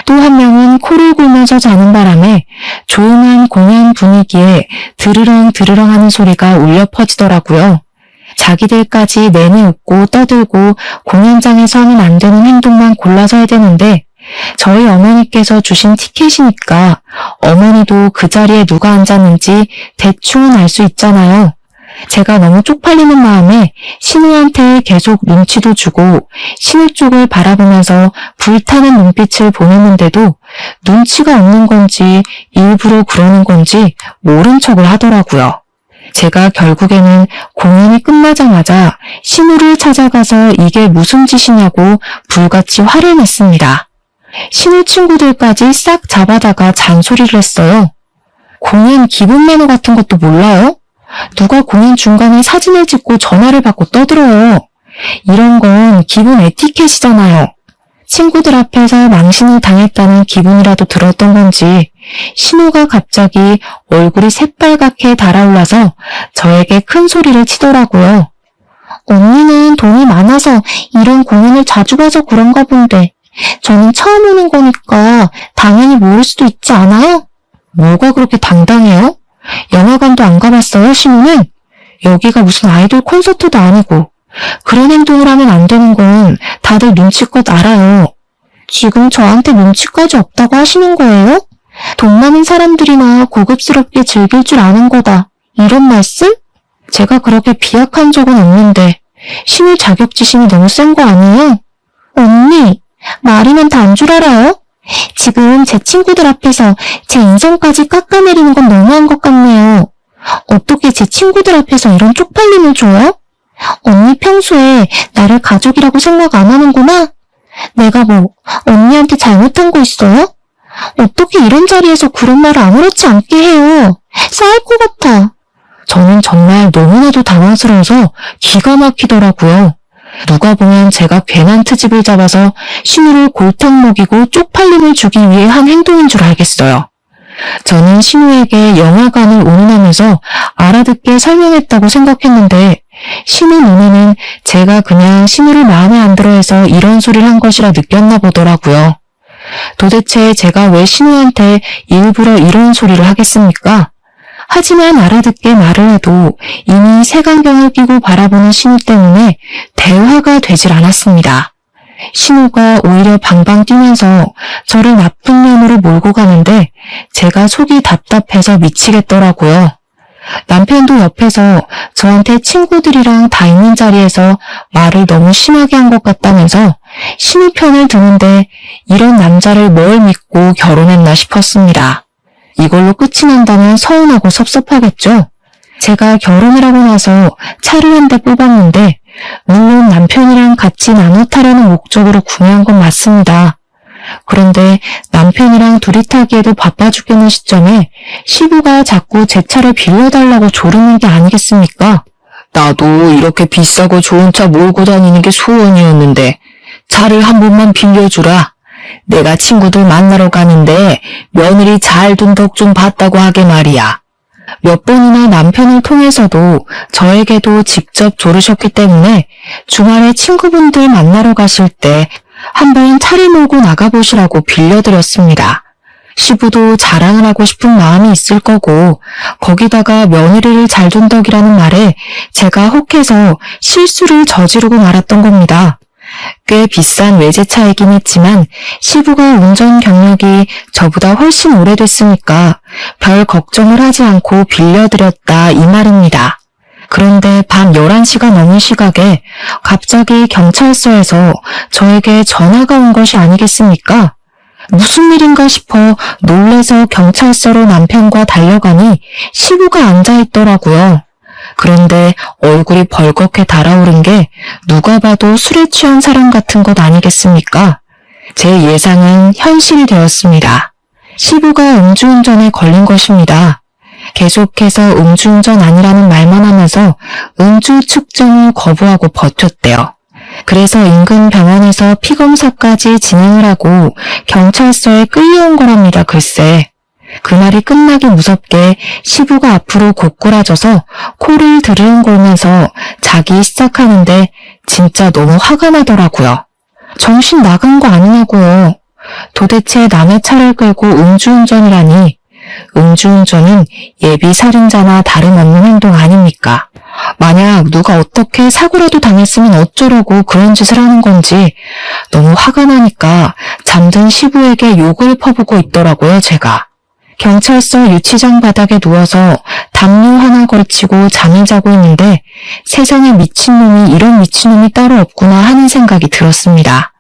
또 한 명은 코를 골면서 자는 바람에 조용한 공연 분위기에 드르렁 드르렁 하는 소리가 울려 퍼지더라고요. 자기들까지 내내 웃고 떠들고 공연장에서 하면 안 되는 행동만 골라서 해야 되는데 저희 어머니께서 주신 티켓이니까 어머니도 그 자리에 누가 앉았는지 대충은 알 수 있잖아요. 제가 너무 쪽팔리는 마음에 신우한테 계속 눈치도 주고 신우 쪽을 바라보면서 불타는 눈빛을 보냈는데도 눈치가 없는 건지 일부러 그러는 건지 모른 척을 하더라고요. 제가 결국에는 공연이 끝나자마자 신우를 찾아가서 이게 무슨 짓이냐고 불같이 화를 냈습니다. 신우 친구들까지 싹 잡아다가 잔소리를 했어요. 공연 기본 매너 같은 것도 몰라요? 누가 공연 중간에 사진을 찍고 전화를 받고 떠들어요. 이런 건 기본 에티켓이잖아요. 친구들 앞에서 망신을 당했다는 기분이라도 들었던 건지 신우가 갑자기 얼굴이 새빨갛게 달아올라서 저에게 큰 소리를 치더라고요. 언니는 돈이 많아서 이런 공연을 자주 가서 그런가 본데 저는 처음 오는 거니까 당연히 모를 수도 있지 않아요? 뭐가 그렇게 당당해요? 영화관도 안 가봤어요, 신우는? 여기가 무슨 아이돌 콘서트도 아니고 그런 행동을 하면 안 되는 건 다들 눈치껏 알아요. 지금 저한테 눈치까지 없다고 하시는 거예요? 돈 많은 사람들이나 고급스럽게 즐길 줄 아는 거다. 이런 말씀? 제가 그렇게 비약한 적은 없는데 신우 자격지심이 너무 센 거 아니에요? 언니, 말이면 다 안 줄 알아요? 지금 제 친구들 앞에서 제 인성까지 깎아내리는 건 너무한 것 같네요. 어떻게 제 친구들 앞에서 이런 쪽팔림을 줘요? 언니 평소에 나를 가족이라고 생각 안 하는구나? 내가 뭐 언니한테 잘못한 거 있어요? 어떻게 이런 자리에서 그런 말을 아무렇지 않게 해요? 싸울 것 같아. 저는 정말 너무나도 당황스러워서 기가 막히더라고요. 누가 보면 제가 괜한 트집을 잡아서 신우를 골탕 먹이고 쪽팔림을 주기 위해 한 행동인 줄 알겠어요. 저는 신우에게 영화관을 운운하면서 알아듣게 설명했다고 생각했는데 신우 눈에는 제가 그냥 신우를 마음에 안 들어해서 이런 소리를 한 것이라 느꼈나 보더라고요. 도대체 제가 왜 신우한테 일부러 이런 소리를 하겠습니까? 하지만 알아듣게 말을 해도 이미 색안경을 끼고 바라보는 신우 때문에 대화가 되질 않았습니다. 신우가 오히려 방방 뛰면서 저를 나쁜 면으로 몰고 가는데 제가 속이 답답해서 미치겠더라고요. 남편도 옆에서 저한테 친구들이랑 다 있는 자리에서 말을 너무 심하게 한 것 같다면서 신우 편을 드는데 이런 남자를 뭘 믿고 결혼했나 싶었습니다. 이걸로 끝이 난다면 서운하고 섭섭하겠죠. 제가 결혼을 하고 나서 차를 한 대 뽑았는데 물론 남편이랑 같이 나눠 타려는 목적으로 구매한 건 맞습니다. 그런데 남편이랑 둘이 타기에도 바빠 죽겠는 시점에 시부가 자꾸 제 차를 빌려달라고 조르는 게 아니겠습니까? 나도 이렇게 비싸고 좋은 차 몰고 다니는 게 소원이었는데 차를 한 번만 빌려주라. 내가 친구들 만나러 가는데 며느리 잘 둔 덕 좀 봤다고 하게 말이야. 몇 번이나 남편을 통해서도 저에게도 직접 조르셨기 때문에 주말에 친구분들 만나러 가실 때 한번 차를 몰고 나가보시라고 빌려드렸습니다. 시부도 자랑을 하고 싶은 마음이 있을 거고 거기다가 며느리를 잘 둔 덕이라는 말에 제가 혹해서 실수를 저지르고 말았던 겁니다. 꽤 비싼 외제차이긴 했지만 시부가 운전 경력이 저보다 훨씬 오래됐으니까 별 걱정을 하지 않고 빌려드렸다 이 말입니다. 그런데 밤 11시가 넘은 시각에 갑자기 경찰서에서 저에게 전화가 온 것이 아니겠습니까? 무슨 일인가 싶어 놀래서 경찰서로 남편과 달려가니 시부가 앉아있더라고요. 그런데 얼굴이 벌겋게 달아오른 게 누가 봐도 술에 취한 사람 같은 것 아니겠습니까? 제 예상은 현실이 되었습니다. 시부가 음주운전에 걸린 것입니다. 계속해서 음주운전 아니라는 말만 하면서 음주 측정을 거부하고 버텼대요. 그래서 인근 병원에서 피검사까지 진행을 하고 경찰서에 끌려온 거랍니다. 글쎄. 그날이 끝나기 무섭게 시부가 앞으로 고꾸라져서 코를 드르렁거리면서 자기 시작하는데 진짜 너무 화가 나더라고요. 정신 나간 거 아니냐고요. 도대체 남의 차를 끌고 음주운전이라니. 음주운전은 예비 살인자나 다름없는 행동 아닙니까? 만약 누가 어떻게 사고라도 당했으면 어쩌려고 그런 짓을 하는 건지 너무 화가 나니까 잠든 시부에게 욕을 퍼붓고 있더라고요, 제가. 경찰서 유치장 바닥에 누워서 담요 하나 걸치고 잠을 자고 있는데 세상에 미친놈이 이런 미친놈이 따로 없구나 하는 생각이 들었습니다.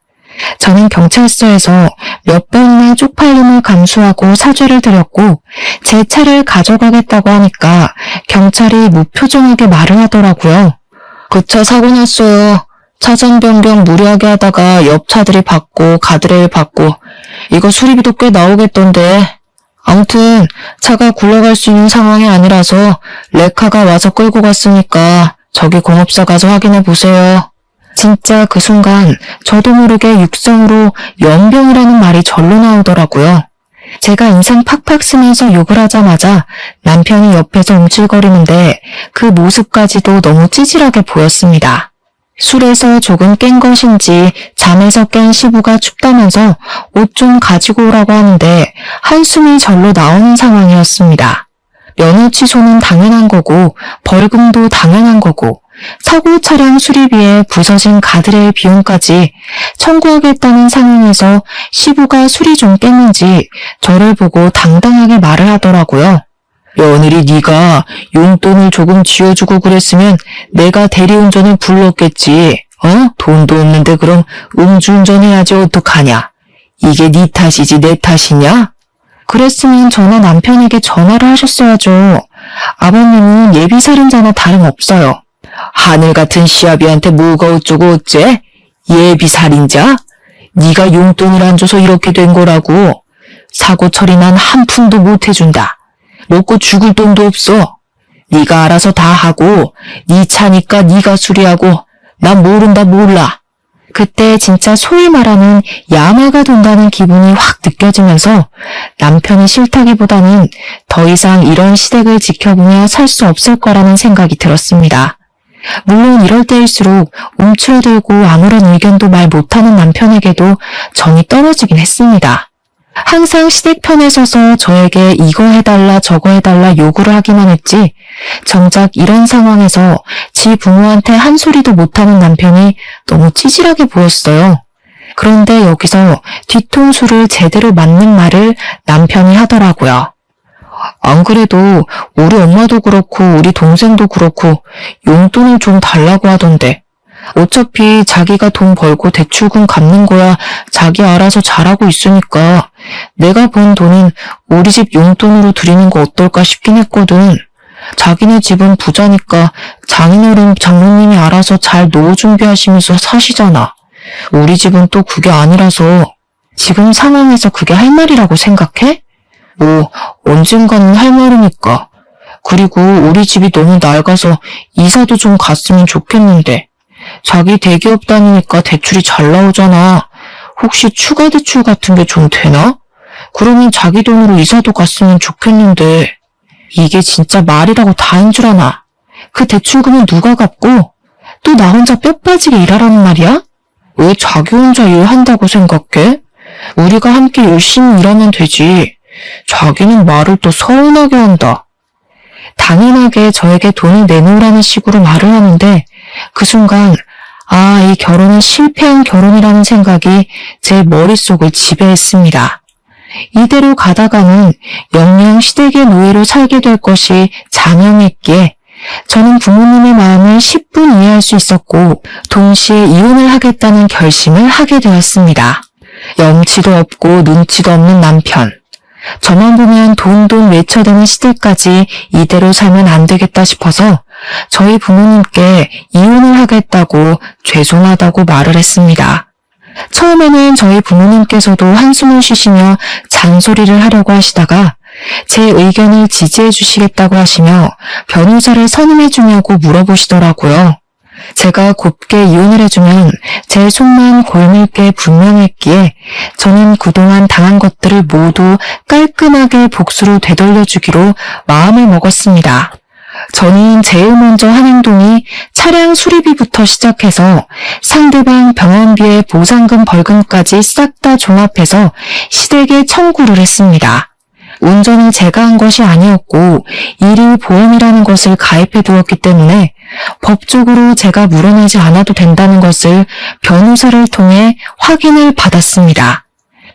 저는 경찰서에서 몇 번이나 쪽팔림을 감수하고 사죄를 드렸고 제 차를 가져가겠다고 하니까 경찰이 무표정하게 말을 하더라고요. 그 차 사고 났어요. 차선 변경 무리하게 하다가 옆 차들이 받고 가드레일 받고 이거 수리비도 꽤 나오겠던데. 아무튼 차가 굴러갈 수 있는 상황이 아니라서 레카가 와서 끌고 갔으니까 저기 공업사 가서 확인해 보세요. 진짜 그 순간 저도 모르게 육성으로 연병이라는 말이 절로 나오더라고요. 제가 인상 팍팍 쓰면서 욕을 하자마자 남편이 옆에서 움찔거리는데 그 모습까지도 너무 찌질하게 보였습니다. 술에서 조금 깬 것인지 잠에서 깬 시부가 춥다면서 옷 좀 가지고 오라고 하는데 한숨이 절로 나오는 상황이었습니다. 면허 취소는 당연한 거고 벌금도 당연한 거고 사고 차량 수리비에 부서진 가드레일 비용까지 청구하겠다는 상황에서 시부가 술이 좀 깼는지 저를 보고 당당하게 말을 하더라고요. 며느리 네가 용돈을 조금 쥐어주고 그랬으면 내가 대리운전을 불렀겠지. 돈도 없는데 그럼 음주운전해야지 어떡하냐. 이게 네 탓이지 내 탓이냐? 그랬으면 저나 남편에게 전화를 하셨어야죠. 아버님은 예비살인자나 다름없어요. 하늘 같은 시아비한테 뭐가 어쩌고 어째? 예비살인자? 네가 용돈을 안 줘서 이렇게 된 거라고. 사고 처리 난 한 푼도 못 해준다. 먹고 죽을 돈도 없어. 네가 알아서 다 하고 네 차니까 네가 수리하고 난 모른다 몰라. 그때 진짜 소위 말하는 야마가 돈다는 기분이 확 느껴지면서 남편이 싫다기보다는 더 이상 이런 시댁을 지켜보며 살 수 없을 거라는 생각이 들었습니다. 물론 이럴 때일수록 움츠러들고 아무런 의견도 말 못하는 남편에게도 정이 떨어지긴 했습니다. 항상 시댁 편에 서서 저에게 이거 해달라 저거 해달라 요구를 하기만 했지 정작 이런 상황에서 지 부모한테 한 소리도 못하는 남편이 너무 찌질하게 보였어요. 그런데 여기서 뒤통수를 제대로 맞는 말을 남편이 하더라고요. 안 그래도 우리 엄마도 그렇고 우리 동생도 그렇고 용돈을 좀 달라고 하던데 어차피 자기가 돈 벌고 대출금 갚는 거야 자기 알아서 잘하고 있으니까 내가 번 돈은 우리 집 용돈으로 드리는 거 어떨까 싶긴 했거든. 자기네 집은 부자니까 장인어른 장모님이 알아서 잘 노후 준비하시면서 사시잖아. 우리 집은 또 그게 아니라서 지금 상황에서 그게 할 말이라고 생각해? 뭐 언젠가는 할 말이니까. 그리고 우리 집이 너무 낡아서 이사도 좀 갔으면 좋겠는데 자기 대기업 다니니까 대출이 잘 나오잖아. 혹시 추가 대출 같은 게 좀 되나? 그러면 자기 돈으로 이사도 갔으면 좋겠는데 이게 진짜 말이라고 다인 줄 아나. 그 대출금은 누가 갚고 또 나 혼자 뼈 빠지게 일하라는 말이야? 왜 자기 혼자 일한다고 생각해? 우리가 함께 열심히 일하면 되지. 자기는 말을 또 서운하게 한다. 당연하게 저에게 돈을 내놓으라는 식으로 말을 하는데 그 순간 이 결혼은 실패한 결혼이라는 생각이 제 머릿속을 지배했습니다. 이대로 가다가는 영영 시댁의 노예로 살게 될 것이 자명했기에 저는 부모님의 마음을 10분 이해할 수 있었고 동시에 이혼을 하겠다는 결심을 하게 되었습니다. 염치도 없고 눈치도 없는 남편. 저만 보면 돈 외쳐대는 시댁까지 이대로 살면 안 되겠다 싶어서 저희 부모님께 이혼을 하겠다고 죄송하다고 말을 했습니다. 처음에는 저희 부모님께서도 한숨을 쉬시며 잔소리를 하려고 하시다가 제 의견을 지지해 주시겠다고 하시며 변호사를 선임해 주냐고 물어보시더라고요. 제가 곱게 이혼을 해주면 제 속만 골맬 게 분명했기에 저는 그동안 당한 것들을 모두 깔끔하게 복수로 되돌려주기로 마음을 먹었습니다. 저는 제일 먼저 한 행동이 차량 수리비부터 시작해서 상대방 병원비에 보상금 벌금까지 싹 다 종합해서 시댁에 청구를 했습니다. 운전은 제가 한 것이 아니었고 일일 보험이라는 것을 가입해 두었기 때문에 법적으로 제가 물어내지 않아도 된다는 것을 변호사를 통해 확인을 받았습니다.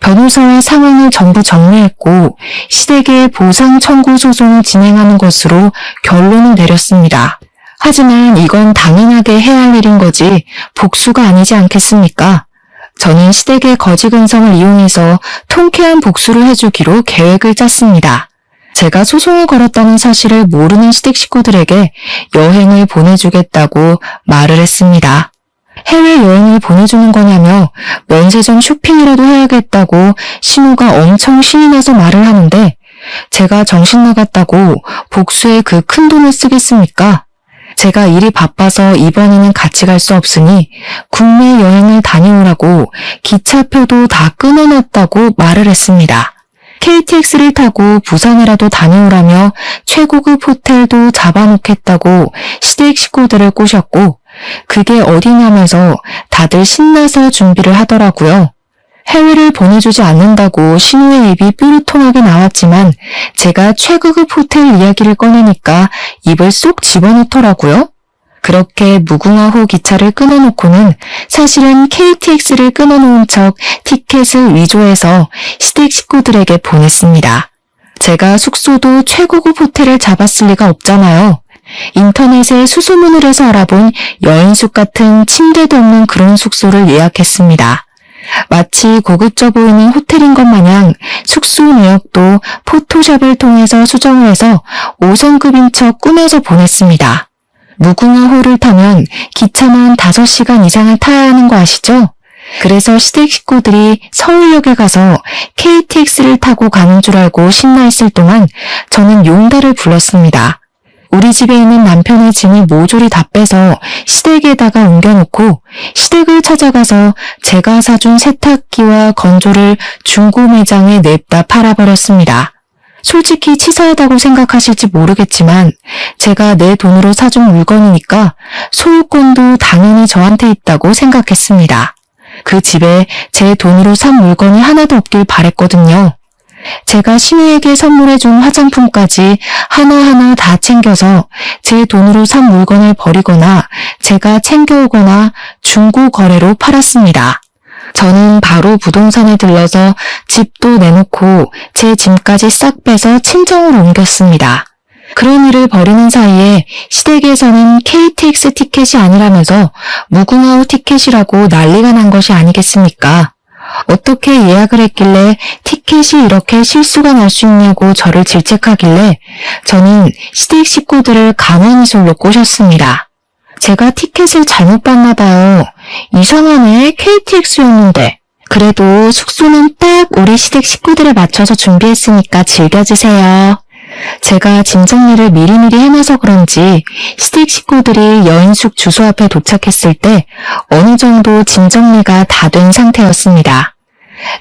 변호사와 상황을 전부 정리했고 시댁에 보상 청구 소송을 진행하는 것으로 결론을 내렸습니다. 하지만 이건 당연하게 해야 할 일인 거지 복수가 아니지 않겠습니까? 저는 시댁의 거지 근성을 이용해서 통쾌한 복수를 해주기로 계획을 짰습니다. 제가 소송을 걸었다는 사실을 모르는 시댁 식구들에게 여행을 보내주겠다고 말을 했습니다. 해외여행을 보내주는 거냐며 면세점 쇼핑이라도 해야겠다고 신우가 엄청 신이 나서 말을 하는데 제가 정신 나갔다고 복수에 그 큰 돈을 쓰겠습니까? 제가 일이 바빠서 이번에는 같이 갈 수 없으니 국내 여행을 다녀오라고 기차표도 다 끊어놨다고 말을 했습니다. KTX를 타고 부산이라도 다녀오라며 최고급 호텔도 잡아놓겠다고 시댁 식구들을 꼬셨고 그게 어디냐면서 다들 신나서 준비를 하더라고요. 해외를 보내주지 않는다고 신우의 입이 뾰루통하게 나왔지만 제가 최고급 호텔 이야기를 꺼내니까 입을 쏙 집어넣더라고요. 그렇게 무궁화호 기차를 끊어놓고는 사실은 KTX를 끊어놓은 척 티켓을 위조해서 시댁 식구들에게 보냈습니다. 제가 숙소도 최고급 호텔을 잡았을 리가 없잖아요. 인터넷에 수소문을 해서 알아본 여인숙 같은 침대도 없는 그런 숙소를 예약했습니다. 마치 고급져 보이는 호텔인 것 마냥 숙소 내역도 포토샵을 통해서 수정을 해서 5성급인 척 꾸며서 보냈습니다. 무궁화호를 타면 기차만 5시간 이상을 타야 하는 거 아시죠? 그래서 시댁 식구들이 서울역에 가서 KTX를 타고 가는 줄 알고 신나 있을 동안 저는 용달을 불렀습니다. 우리 집에 있는 남편의 짐을 모조리 다 빼서 시댁에다가 옮겨놓고 시댁을 찾아가서 제가 사준 세탁기와 건조를 중고 매장에 냅다 팔아버렸습니다. 솔직히 치사하다고 생각하실지 모르겠지만 제가 내 돈으로 사준 물건이니까 소유권도 당연히 저한테 있다고 생각했습니다. 그 집에 제 돈으로 산 물건이 하나도 없길 바랬거든요. 제가 신우에게 선물해준 화장품까지 하나하나 다 챙겨서 제 돈으로 산 물건을 버리거나 제가 챙겨오거나 중고 거래로 팔았습니다. 저는 바로 부동산에 들러서 집도 내놓고 제 짐까지 싹 빼서 친정으로 옮겼습니다. 그런 일을 벌이는 사이에 시댁에서는 KTX 티켓이 아니라면서 무궁화호 티켓이라고 난리가 난 것이 아니겠습니까? 어떻게 예약을 했길래 티켓이 이렇게 실수가 날 수 있냐고 저를 질책하길래 저는 시댁 식구들을 가만히 솔로 꼬셨습니다. 제가 티켓을 잘못 봤나 봐요. 이상하네, KTX였는데. 그래도 숙소는 딱 우리 시댁 식구들에 맞춰서 준비했으니까 즐겨주세요. 제가 짐 정리를 미리미리 해놔서 그런지 시댁 식구들이 여인숙 주소 앞에 도착했을 때 어느 정도 짐 정리가 다 된 상태였습니다.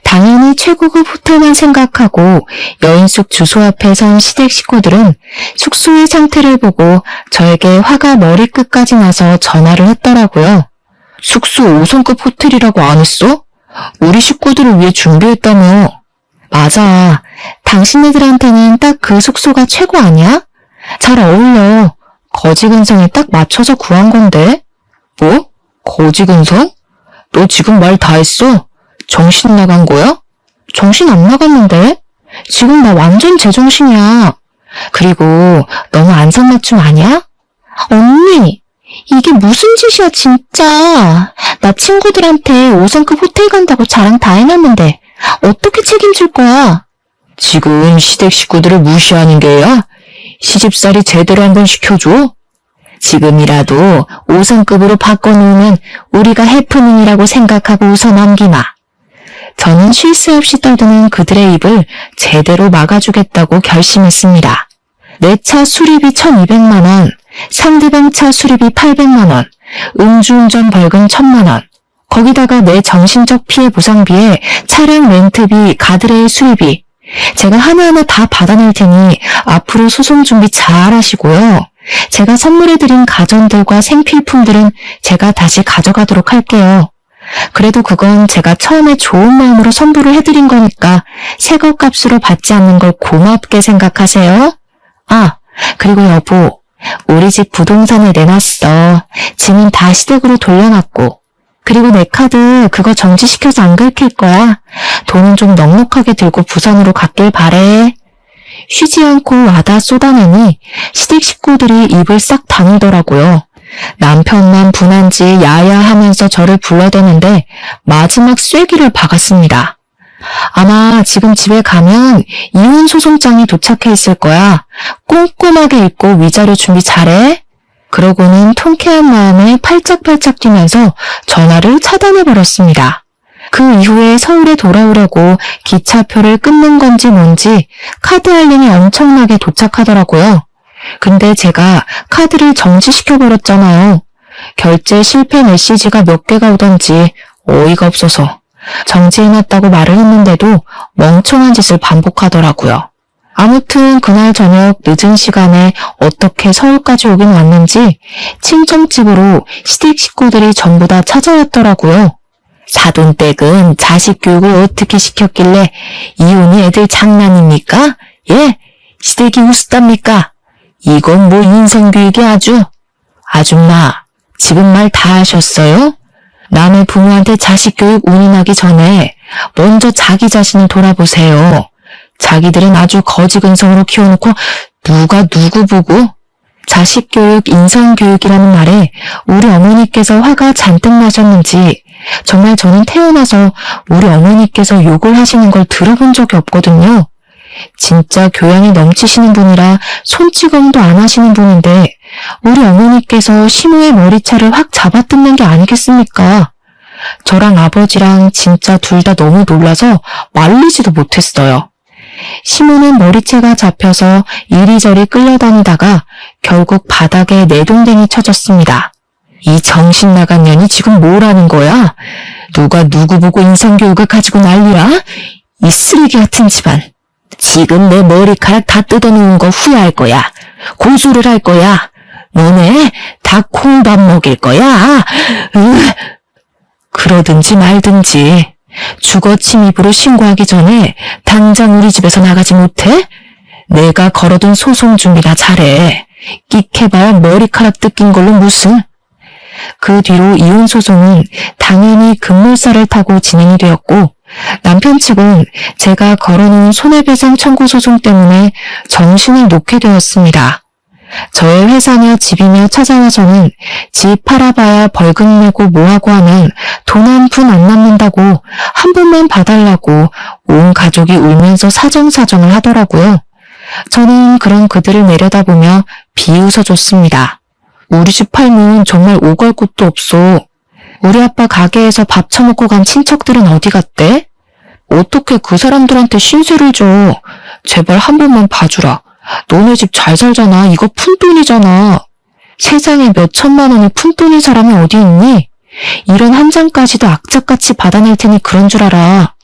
당연히 최고급 호텔만 생각하고 여인숙 주소 앞에 선 시댁 식구들은 숙소의 상태를 보고 저에게 화가 머리끝까지 나서 전화를 했더라고요. 숙소 5성급 호텔이라고 안 했어? 우리 식구들을 위해 준비했다며. 맞아. 당신네들한테는 딱 그 숙소가 최고 아니야? 잘 어울려. 거지근성에 딱 맞춰서 구한 건데. 뭐? 거지근성? 너 지금 말 다 했어? 정신 나간 거야? 정신 안 나갔는데? 지금 나 완전 제정신이야. 그리고 너무 안성맞춤 아니야? 언니, 이게 무슨 짓이야, 진짜. 나 친구들한테 5성급 호텔 간다고 자랑 다 해놨는데, 어떻게 책임질 거야? 지금 시댁 식구들을 무시하는 게야? 시집살이 제대로 한번 시켜줘. 지금이라도 5성급으로 바꿔놓으면 우리가 해프닝이라고 생각하고 웃어 넘기마. 저는 쉴 새 없이 떠드는 그들의 입을 제대로 막아주겠다고 결심했습니다. 내 차 수리비 1,200만 원, 상대방 차 수리비 800만 원, 음주운전 벌금 1,000만 원, 거기다가 내 정신적 피해 보상비에 차량 렌트비, 가드레일 수리비, 제가 하나하나 다 받아낼 테니 앞으로 소송 준비 잘 하시고요. 제가 선물해드린 가전들과 생필품들은 제가 다시 가져가도록 할게요. 그래도 그건 제가 처음에 좋은 마음으로 선물을 해드린 거니까 새거 값으로 받지 않는 걸 고맙게 생각하세요. 아, 그리고 여보, 우리 집 부동산에 내놨어. 짐은 다 시댁으로 돌려놨고. 그리고 내 카드 그거 정지시켜서 안 긁힐 거야. 돈은 좀 넉넉하게 들고 부산으로 갔길 바래. 쉬지 않고 와다 쏟아내니 시댁 식구들이 입을 싹 다물더라고요. 남편만 분한지 야야하면서 저를 불러대는데 마지막 쐐기를 박았습니다. 아마 지금 집에 가면 이혼 소송장이 도착해 있을 거야. 꼼꼼하게 읽고 위자료 준비 잘해. 그러고는 통쾌한 마음에 팔짝팔짝 뛰면서 전화를 차단해버렸습니다. 그 이후에 서울에 돌아오려고 기차표를 끊는 건지 뭔지 카드 알림이 엄청나게 도착하더라고요. 근데 제가 카드를 정지시켜버렸잖아요. 결제 실패 메시지가 몇 개가 오던지 어이가 없어서 정지해놨다고 말을 했는데도 멍청한 짓을 반복하더라고요. 아무튼 그날 저녁 늦은 시간에 어떻게 서울까지 오긴 왔는지 친정집으로 시댁 식구들이 전부 다 찾아왔더라고요. 사돈댁은 자식 교육을 어떻게 시켰길래 이혼이 애들 장난입니까? 예? 시댁이 우습답니까? 이건 뭐 인성교육이 아주. 아줌마, 지금 말 다 하셨어요? 남의 부모한테 자식 교육 운운하기 전에 먼저 자기 자신을 돌아보세요. 자기들은 아주 거지근성으로 키워놓고 누가 누구 보고? 자식 교육, 인성 교육이라는 말에 우리 어머니께서 화가 잔뜩 나셨는지 정말 저는 태어나서 우리 어머니께서 욕을 하시는 걸 들어본 적이 없거든요. 진짜 교양이 넘치시는 분이라 손찌검도 안 하시는 분인데 우리 어머니께서 시모의 머리채를 확 잡아뜯는 게 아니겠습니까? 저랑 아버지랑 진짜 둘 다 너무 놀라서 말리지도 못했어요. 시모는 머리채가 잡혀서 이리저리 끌려다니다가 결국 바닥에 내동댕이 쳐졌습니다. 이 정신 나간 년이 지금 뭘 하는 거야? 누가 누구 보고 인성교육을 가지고 난리야? 이 쓰레기 같은 집안. 지금 내 머리카락 다 뜯어놓은 거 후회할 거야. 고소를 할 거야. 너네 다 콩밥 먹일 거야. 그러든지 말든지. 주거 침입으로 신고하기 전에 당장 우리 집에서 나가지 못해? 내가 걸어둔 소송 준비나 잘해. 끽해봐야 머리카락 뜯긴 걸로 무슨. 그 뒤로 이혼 소송은 당연히 급물살을 타고 진행이 되었고 남편 측은 제가 걸어놓은 손해배상 청구 소송 때문에 정신을 놓게 되었습니다. 저의 회사며 집이며 찾아와서는 집 팔아봐야 벌금 내고 뭐하고 하면 돈 한 푼 안 남는다고 한 번만 봐달라고 온 가족이 울면서 사정사정을 하더라고요. 저는 그런 그들을 내려다보며 비웃어줬습니다. 우리 집 팔면 정말 오갈 곳도 없어. 우리 아빠 가게에서 밥 처먹고 간 친척들은 어디 갔대? 어떻게 그 사람들한테 신세를 줘. 제발 한 번만 봐주라. 너네 집 잘 살잖아. 이거 푼돈이잖아. 세상에 몇 천만 원이 푼돈인 사람이 어디 있니? 이런 한 장까지도 악착같이 받아낼 테니 그런 줄 알아.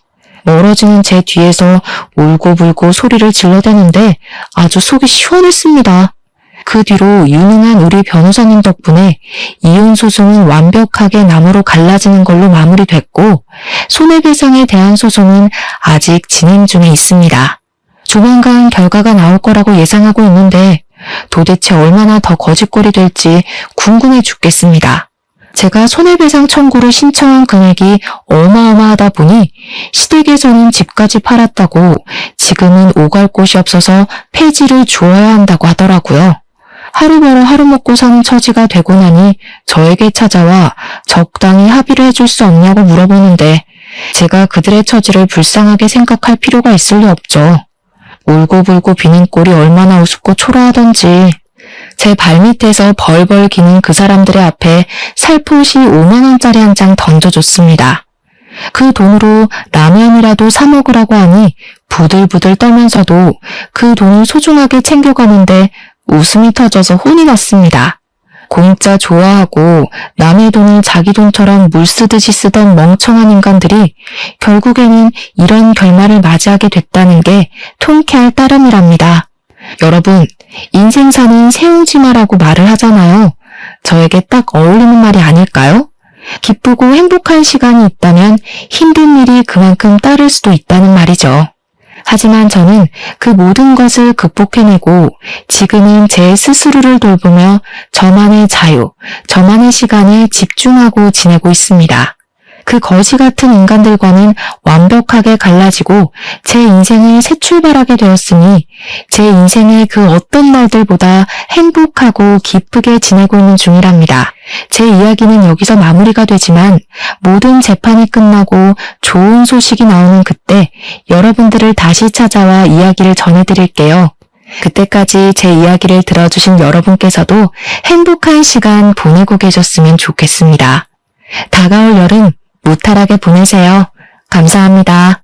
멀어지는 제 뒤에서 울고불고 소리를 질러대는데 아주 속이 시원했습니다. 그 뒤로 유능한 우리 변호사님 덕분에 이혼 소송은 완벽하게 나무로 갈라지는 걸로 마무리됐고 손해배상에 대한 소송은 아직 진행 중에 있습니다. 조만간 결과가 나올 거라고 예상하고 있는데 도대체 얼마나 더 거짓골이 될지 궁금해 죽겠습니다. 제가 손해배상 청구를 신청한 금액이 어마어마하다 보니 시댁에서는 집까지 팔았다고 지금은 오갈 곳이 없어서 폐지를 주어야 한다고 하더라고요. 하루 벌어 하루 먹고 사는 처지가 되고 나니 저에게 찾아와 적당히 합의를 해줄 수 없냐고 물어보는데 제가 그들의 처지를 불쌍하게 생각할 필요가 있을 리 없죠. 울고불고 비는 꼴이 얼마나 우습고 초라하던지 제 발밑에서 벌벌 기는 그 사람들의 앞에 살포시 5만 원짜리 한 장 던져줬습니다. 그 돈으로 라면이라도 사 먹으라고 하니 부들부들 떨면서도 그 돈을 소중하게 챙겨가는데 웃음이 터져서 혼이 났습니다. 공짜 좋아하고 남의 돈을 자기 돈처럼 물 쓰듯이 쓰던 멍청한 인간들이 결국에는 이런 결말을 맞이하게 됐다는 게 통쾌할 따름이랍니다. 여러분, 인생사는 세웅지마라고 말을 하잖아요. 저에게 딱 어울리는 말이 아닐까요? 기쁘고 행복한 시간이 있다면 힘든 일이 그만큼 따를 수도 있다는 말이죠. 하지만 저는 그 모든 것을 극복해내고 지금은 제 스스로를 돌보며 저만의 자유, 저만의 시간에 집중하고 지내고 있습니다. 그 거지 같은 인간들과는 완벽하게 갈라지고 제 인생을 새 출발하게 되었으니 제 인생의 그 어떤 날들보다 행복하고 기쁘게 지내고 있는 중이랍니다. 제 이야기는 여기서 마무리가 되지만 모든 재판이 끝나고 좋은 소식이 나오는 그때 여러분들을 다시 찾아와 이야기를 전해드릴게요. 그때까지 제 이야기를 들어주신 여러분께서도 행복한 시간 보내고 계셨으면 좋겠습니다. 다가올 여름 무탈하게 보내세요. 감사합니다.